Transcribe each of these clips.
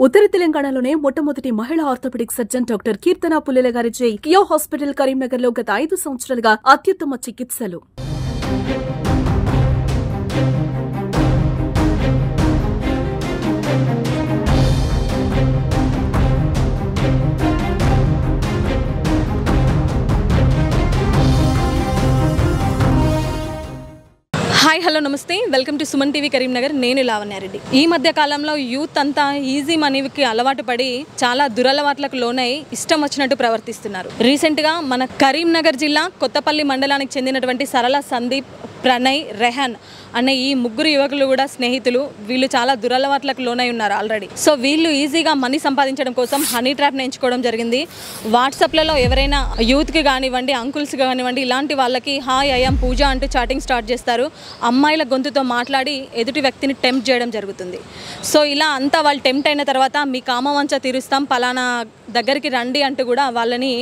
ఉత్తర తెలంగాణలోనే మొట్టమొదటి మహిళా ఆర్థోపెడిక్ సర్జన్ డాక్టర్ కీర్తన పుల్లెల గారిచే కియో హాస్పిటల్ కరీంనగర్ లో గత 5 సంవత్సరాలుగా అత్యుత్తమ చికిత్సలు. హాయ్ హలో నమస్తే, welcome to Suman TV Karimnagar. నేను లావణ్యారెడ్డి. ఈ మధ్య కాలంలో యూత్ అంతా ఈజీ మనీకి అలవాటు పడి చాలా దురలవాట్లకు లోనై ఇష్టం వచ్చినట్టు ప్రవర్తిస్తున్నారు. రీసెంట్గా మన కరీంనగర్ జిల్లా కొత్తపల్లి మండలానికి చెందినటువంటి సరళ, సందీప్, ప్రణయ్, రెహాన్ అనే ఈ ముగ్గురు యువకులు కూడా స్నేహితులు. వీళ్ళు చాలా దురలవాట్లకు లోనై ఉన్నారు ఆల్రెడీ. సో వీళ్ళు ఈజీగా మనీ సంపాదించడం కోసం హనీ ట్రాప్ని ఎంచుకోవడం జరిగింది. వాట్సాప్లలో ఎవరైనా యూత్కి కానివ్వండి, అంకుల్స్కి కానివ్వండి, ఇలాంటి వాళ్ళకి హాయ్ ఐఎమ్ పూజ అంటూ చాటింగ్ స్టార్ట్ చేస్తారు. అమ్మాయిల గొంతుతో మాట్లాడి ఎదుటి వ్యక్తిని టెంప్ట్ చేయడం జరుగుతుంది. సో ఇలా అంతా వాళ్ళు టెంప్ట్ అయిన తర్వాత మీ కామవంచ తీరుస్తాం, పలానా దగ్గరికి రండి అంటూ కూడా వాళ్ళని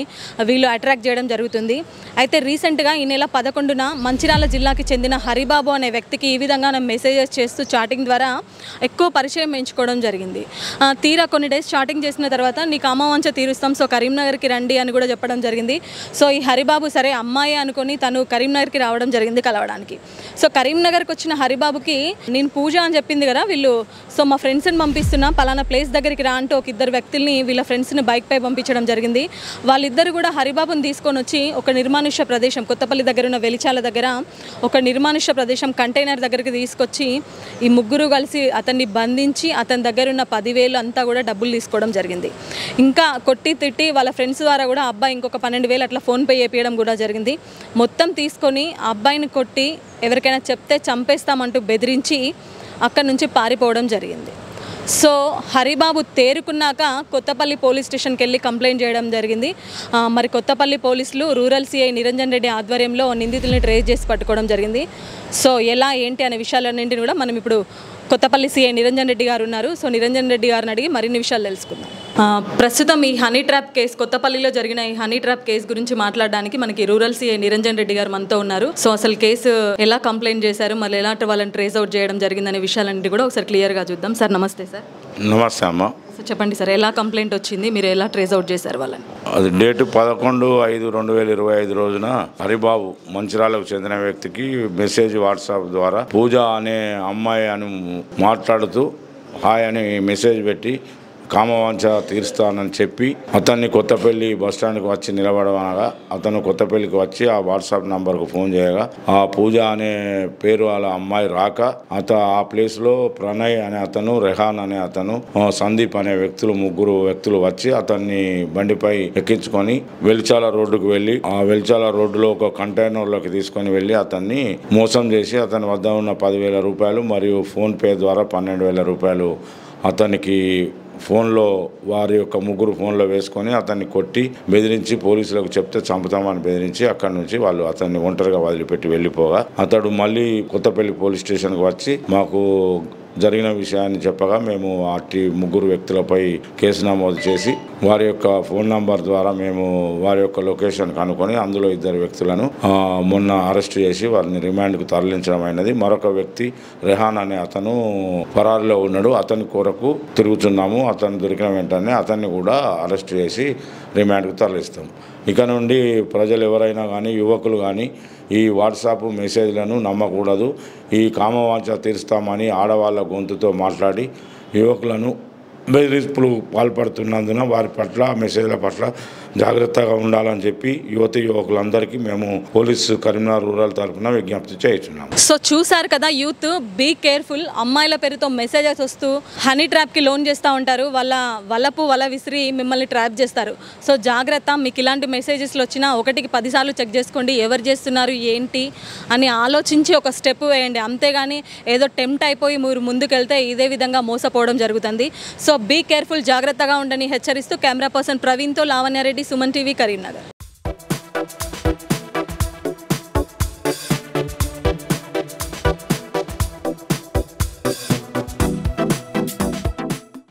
వీళ్ళు అట్రాక్ట్ చేయడం జరుగుతుంది. అయితే రీసెంట్గా ఈ నెల 11న మంచిర్యాల జిల్లాకి చెందిన హరిబాబు అనే వ్యక్తికి ఈ విధంగా మెసేజెస్ చేస్తూ చాటింగ్ ద్వారా ఎక్కువ పరిచయం పెంచుకోవడం జరిగింది. తీరా కొన్ని డేస్ చాటింగ్ చేసిన తర్వాత నీ కామవంచ తీరుస్తాం, సో కరీంనగర్కి రండి అని కూడా చెప్పడం జరిగింది. సో ఈ హరిబాబు సరే అమ్మాయి అనుకొని తను కరీంనగర్కి రావడం జరిగింది కలవడానికి. సో కరీంనగర్కి వచ్చిన హరిబాబుకి నేను పూజ అని చెప్పింది కదా వీళ్ళు, సో మా ఫ్రెండ్స్ని పంపిస్తున్నా, పలానా ప్లేస్ దగ్గరికి రా అంటూ ఒక ఇద్దరు వ్యక్తుల్ని వీళ్ళ ఫ్రెండ్స్ని బైక్పై పంపించడం జరిగింది. వాళ్ళిద్దరు కూడా హరిబాబుని తీసుకొని వచ్చి ఒక నిర్మానుష్య ప్రదేశం, కొత్తపల్లి దగ్గర ఉన్న వెలిచాల దగ్గర ఒక నిర్మానుష్య ప్రదేశం కంటైనర్ దగ్గరికి తీసుకొచ్చి ఈ ముగ్గురు కలిసి అతన్ని బంధించి అతని దగ్గర ఉన్న 10,000 అంతా కూడా డబ్బులు తీసుకోవడం జరిగింది. ఇంకా కొట్టి తిట్టి వాళ్ళ ఫ్రెండ్స్ ద్వారా కూడా అబ్బాయి ఇంకొక 12,000 అట్లా ఫోన్పే చేపించడం కూడా జరిగింది. మొత్తం తీసుకొని ఆ అబ్బాయిని కొట్టి ఎవరికైనా చెప్తే చంపేస్తామంటూ బెదిరించి అక్కడి నుంచి పారిపోవడం జరిగింది. సో హరిబాబు తేరుకున్నాక కొత్తపల్లి పోలీస్ స్టేషన్కి వెళ్ళి కంప్లైంట్ చేయడం జరిగింది. మరి కొత్తపల్లి పోలీసులు రూరల్ సిఐ నిరంజన్ రెడ్డి ఆధ్వర్యంలో నిందితుల్ని ట్రేస్ చేసి పట్టుకోవడం జరిగింది. సో ఎలా ఏంటి అనే విషయాలన్నింటినీ కూడా మనం ఇప్పుడు కొత్తపల్లి సిఐ నిరంజన్ రెడ్డి గారు ఉన్నారు. సో నిరంజన్ రెడ్డి గారిని అడిగి మరిన్ని విషయాలు తెలుసుకుందాం. ప్రస్తుతం ఈ హనీ ట్రాప్ కేసు, కొత్తపల్లిలో జరిగిన ఈ హనీ ట్రాప్ కేసు గురించి మాట్లాడడానికి మనకి రూరల్ సిఐ నిరంజన్ రెడ్డి గారు మనతో ఉన్నారు. సో అసలు కేసు ఎలా కంప్లైంట్ చేశారు, మళ్ళీ ఎలాంటి వాళ్ళని ట్రేస్ అవుట్ చేయడం జరిగిందనే విషయాలన్నీ కూడా ఒకసారి క్లియర్గా చూద్దాం. సార్ నమస్తే. సార్ నమస్తే అమ్మ. సార్ చెప్పండి సార్, ఎలా కంప్లైంట్ వచ్చింది, మీరు ఎలా ట్రేస్ అవుట్ చేశారు వాళ్ళని? అది డేటు 11/5/2025 రోజున హరిబాబు మంచిర్యాలకు చెందిన వ్యక్తికి మెసేజ్ వాట్సాప్ ద్వారా పూజ అనే అమ్మాయి అని మాట్లాడుతూ హాయ్ అని మెసేజ్ పెట్టి కామవాంఛ తీరుస్తానని చెప్పి అతన్ని కొత్తపల్లి బస్టాండ్కి వచ్చి నిలబడవనగా అతను కొత్తపల్లికి వచ్చి ఆ వాట్సాప్ నంబర్కు ఫోన్ చేయగా ఆ పూజ అనే పేరు వాళ్ళ అమ్మాయి రాక ఆ ప్లేస్లో ప్రణయ్ అనే అతను, రెహాన్ అనే అతను, సందీప్ అనే ముగ్గురు వ్యక్తులు వచ్చి అతన్ని బండిపై ఎక్కించుకొని వెలిచాల రోడ్డుకు వెళ్ళి ఆ వెలిచాల రోడ్డులో ఒక కంటైనర్లోకి తీసుకొని వెళ్ళి అతన్ని మోసం చేసి అతని వద్ద ఉన్న 10,000 రూపాయలు మరియు ఫోన్పే ద్వారా 12,000 రూపాయలు అతనికి ఫోన్లో వారి యొక్క ముగ్గురు ఫోన్లో వేసుకొని అతన్ని కొట్టి బెదిరించి పోలీసులకు చెప్తే చంపుతామని బెదిరించి అక్కడి నుంచి వాళ్ళు అతన్ని ఒంటరిగా వదిలిపెట్టి వెళ్ళిపోగా అతడు మళ్ళీ కొత్తపల్లి పోలీస్ స్టేషన్కి వచ్చి మాకు జరిగిన విషయాన్ని చెప్పగా మేము అట్టి ముగ్గురు వ్యక్తులపై కేసు నమోదు చేసి వారి యొక్క ఫోన్ నంబర్ ద్వారా మేము వారి యొక్క లొకేషన్ కనుక్కొని అందులో 2 వ్యక్తులను మొన్న అరెస్ట్ చేసి వారిని రిమాండ్కు తరలించడం అయినది. మరొక వ్యక్తి రెహాన్ అనే అతను పరారీలో ఉన్నాడు, అతని కొరకు తిరుగుతున్నాము. అతను దొరికిన వెంటనే అతన్ని కూడా అరెస్ట్ చేసి రిమాండ్కు తరలిస్తాం. ఇక నుండి ప్రజలు ఎవరైనా కానీ, యువకులు కానీ ఈ వాట్సాప్ మెసేజ్లను నమ్మకూడదు. ఈ కామవాంఛ తీరుస్తామని ఆడవాళ్ళ గొంతుతో మాట్లాడి యువకులను బెదిరింపులు పాల్పడుతున్నందున వారి పట్ల, మెసేజ్ల పట్ల జాగ్రత్తగా ఉండాలని చెప్పి యువకులందరికీ మేము పోలీసు కరీంనగర్ రూరల్ తరఫున విజ్ఞప్తి చేస్తున్నాం. సో చూసారు కదా యూత్, బీ కేర్ఫుల్. అమ్మాయిల పేరుతో మెసేజెస్ వస్తూ హనీ ట్రాప్కి లోన్ చేస్తూ ఉంటారు. వల విసిరి మిమ్మల్ని ట్రాప్ చేస్తారు. సో జాగ్రత్త, మీకు ఇలాంటి మెసేజెస్లు వచ్చినా 1కి 10 సార్లు చెక్ చేసుకోండి. ఎవరు చేస్తున్నారు ఏంటి అని ఆలోచించి ఒక స్టెప్ వేయండి. అంతేగాని ఏదో టెంప్ట్ అయిపోయి మీరు ముందుకెళ్తే ఇదే విధంగా మోసపోవడం జరుగుతుంది. సో బీ కేర్ఫుల్, జాగ్రత్తగా ఉండని హెచ్చరిస్తూ camera person ప్రవీణ్తో Lavanya Reddy, Suman TV, Karimnagar.